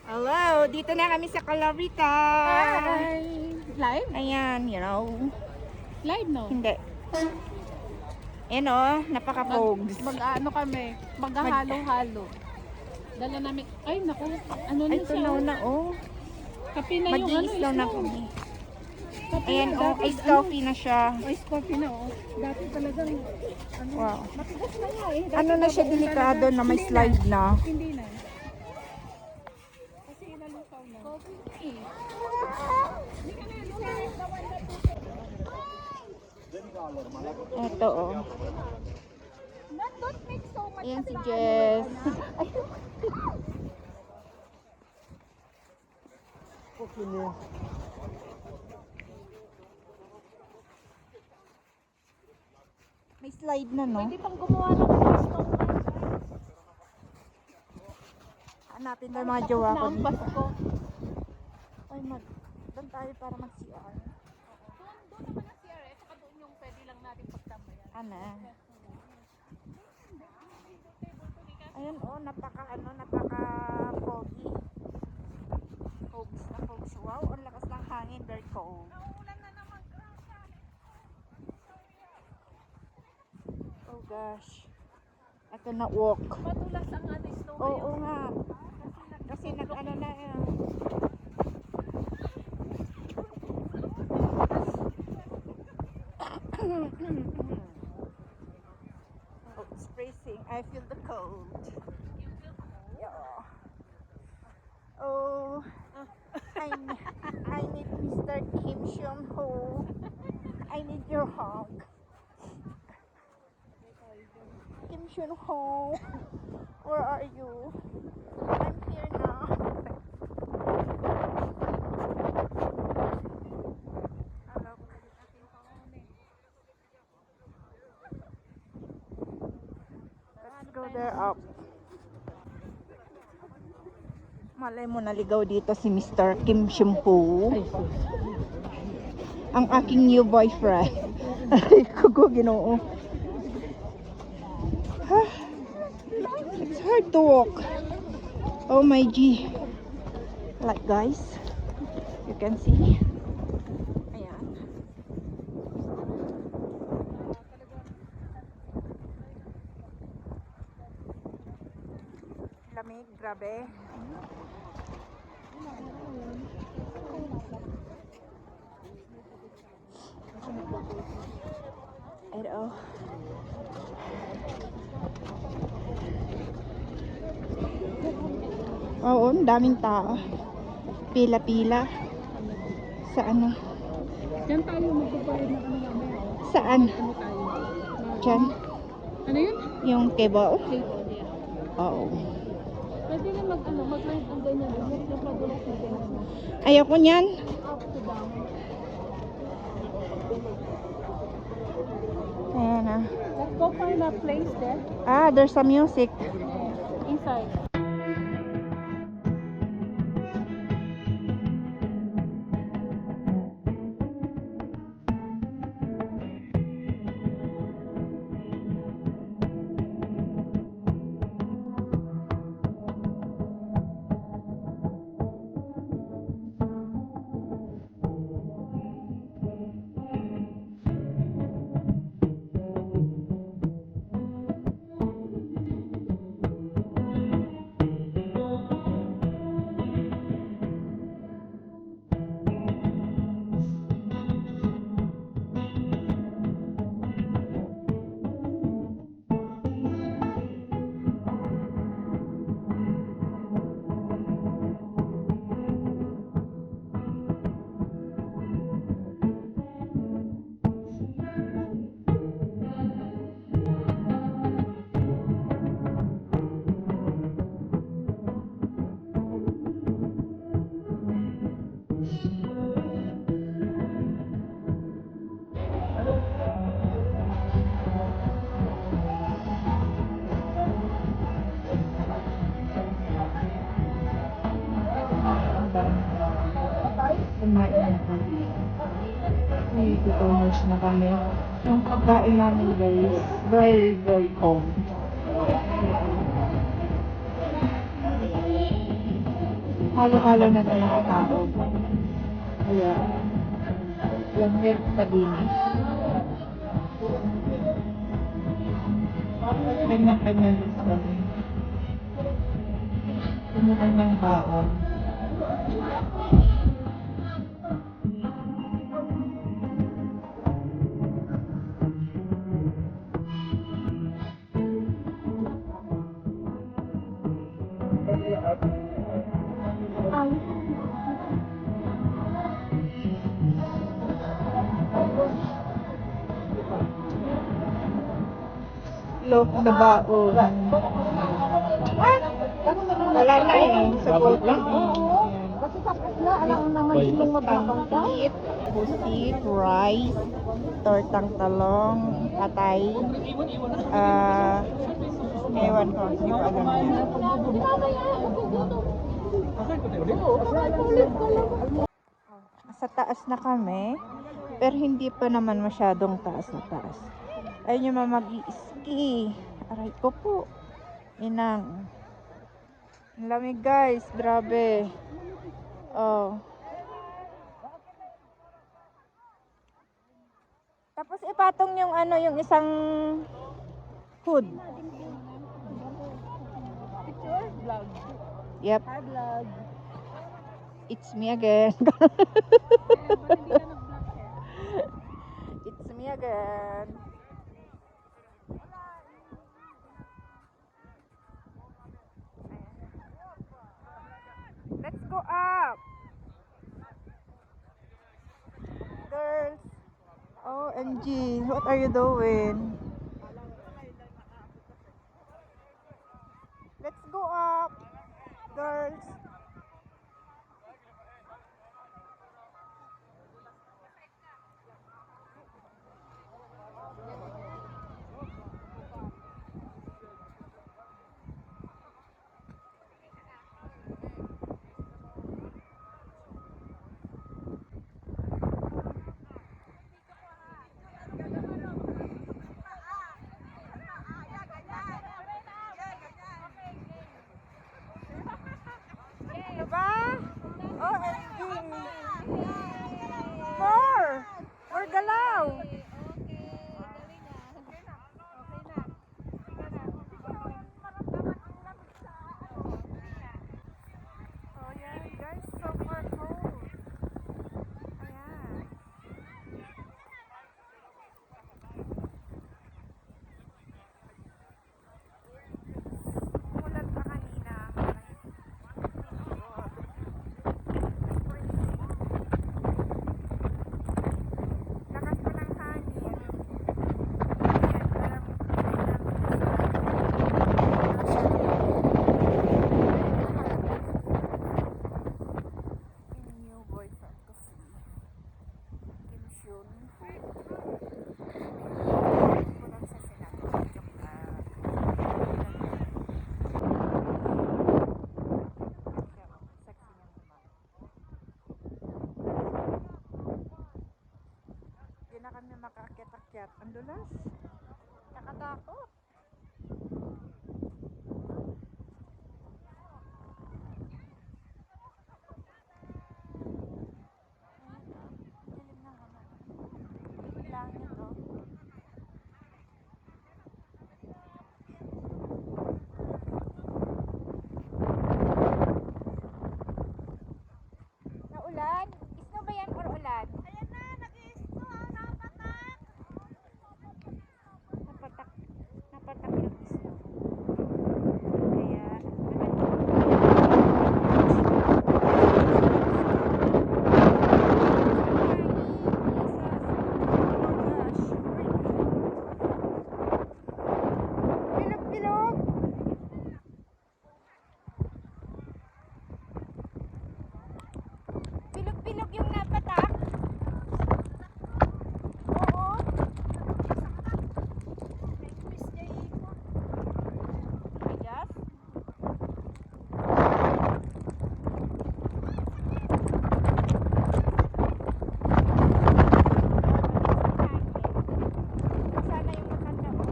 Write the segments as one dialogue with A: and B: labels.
A: Hello, dito na kami sa Calarita.
B: Hi! Live?
A: Ayan,
B: Live, no?
A: Hindi. Ayan napaka-pogs.
B: Mag-ano kami, maghahalo-halo. Dala namin, ay naku, ano na
A: Ay,
B: siya?
A: tunaw na,
B: Kape na yung
A: Mag-iislaw na
B: islaw.
A: kami.
B: Kape
A: Ayan,
B: na, dati,
A: iced coffee na siya.
B: Iced coffee na, Dati talagang,
A: Wow.
B: matigas na nga eh. Dati
A: Ano na siya,
B: bagoong
A: delikado
B: talaga.
A: na may
B: Hindi
A: slide na.
B: Hindi na. Kasi inalusaw na. Coffee eh.
A: Ito,
B: Don't make so much.
A: Ayan si Jess. May slide na, no?
B: Pwede pang gumawa ng gusto.
A: Hanapin na yung mga jowa ko
B: Ang
A: dito.
B: Pasko.
A: Ay, doon tayo para mag-CR.
B: Doon naman ang CR, saka doon yung pwede lang natin pagtambayan.
A: Ano? Ayun, napaka-foggy. Fogs na fogs. Wow, ang lakas ng hangin. Very cold.
B: Nauulan na naman, grasa.
A: Oh gosh. Ito na walk.
B: Matulas ang snow
A: Oo
B: ngayon.
A: nga. Kasi nag-ano na Oh, it's freezing. I feel the cold. Yeah. Oh, I need Mr. Kim Seon-ho. I need your hug. Kim Seon-ho, where are you? I'm here now. Hello. Let's go there up. Malay mo naligaw dito si Mr. Kim Seon-ho. Ang aking new boyfriend. Ay, kugo ginoo. It's hard to walk. Oh my G. Like guys, you can see. Ayan. Lamig, grabe. Ito. Oo, ang daming tao. Pila-pila. Sa ano?
B: Diyan tayo magpapayad na ano mamaya.
A: Saan?
B: Ano tayo?
A: Diyan?
B: Ano yun?
A: Yung cable?
B: Cable, yeah.
A: Oo.
B: Pwede na mag-line ang ganyan. Huwag na padulas na ganyan.
A: Ayoko niyan.
B: Up to down.
A: Ayan na.
B: Let's go find a place there.
A: Ah, there's some music.
B: Inside.
A: May e-commerce na kami. Yung pagkain namin guys, very, very cold. Halo-halo na ng mga tao. Kaya, lamig sa linis. Kanya-kanya gusto. Kanya-kanyang baon. Loob na baon. Wala na eh. Sa gold lang.
C: Kasi tapos na, alam mo naman yung mabakang
A: Pusit, pusit, rice, tortang talong, atay, ewan ko, hindi ko alam. Sa taas na kami, pero hindi pa naman masyadong taas na taas. Ayun yung mga mag-i-ski. Aray ko po. Inang. Ang lamig guys, grabe. Oh. Tapos ipatong yung ano, yung isang hood.
C: picture, vlog.
A: Yep,
C: Hi, vlog.
A: it's me again. It's me again. Let's go up. Girls. OMG, what are you doing? Let's go up. Girls. Diba? OMG. More galaw. Oh yeah, guys, super cold. Ayan. Umulan pa kanina. Lakas pa ng hangin. Yung new boyfriend ko si Kim Hyun Ho. Ko lang siya sinabi. Joke lang. Sexy niya naman. Hindi na kami makaakyat-akyat. Ang dulas. Nakatakot. Dilim na naman. Langit oh. Naulan? Isno ba yan or ulan? Ayan na, nag-i-isno. Napatak. Napatak. Napatak yung isno. Kaya, Bilog-bilog. Bilog-bilog yung napatak. Oo. Bigas? Sana yung maganda o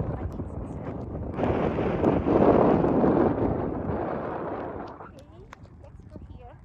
A: Okay, let's go here.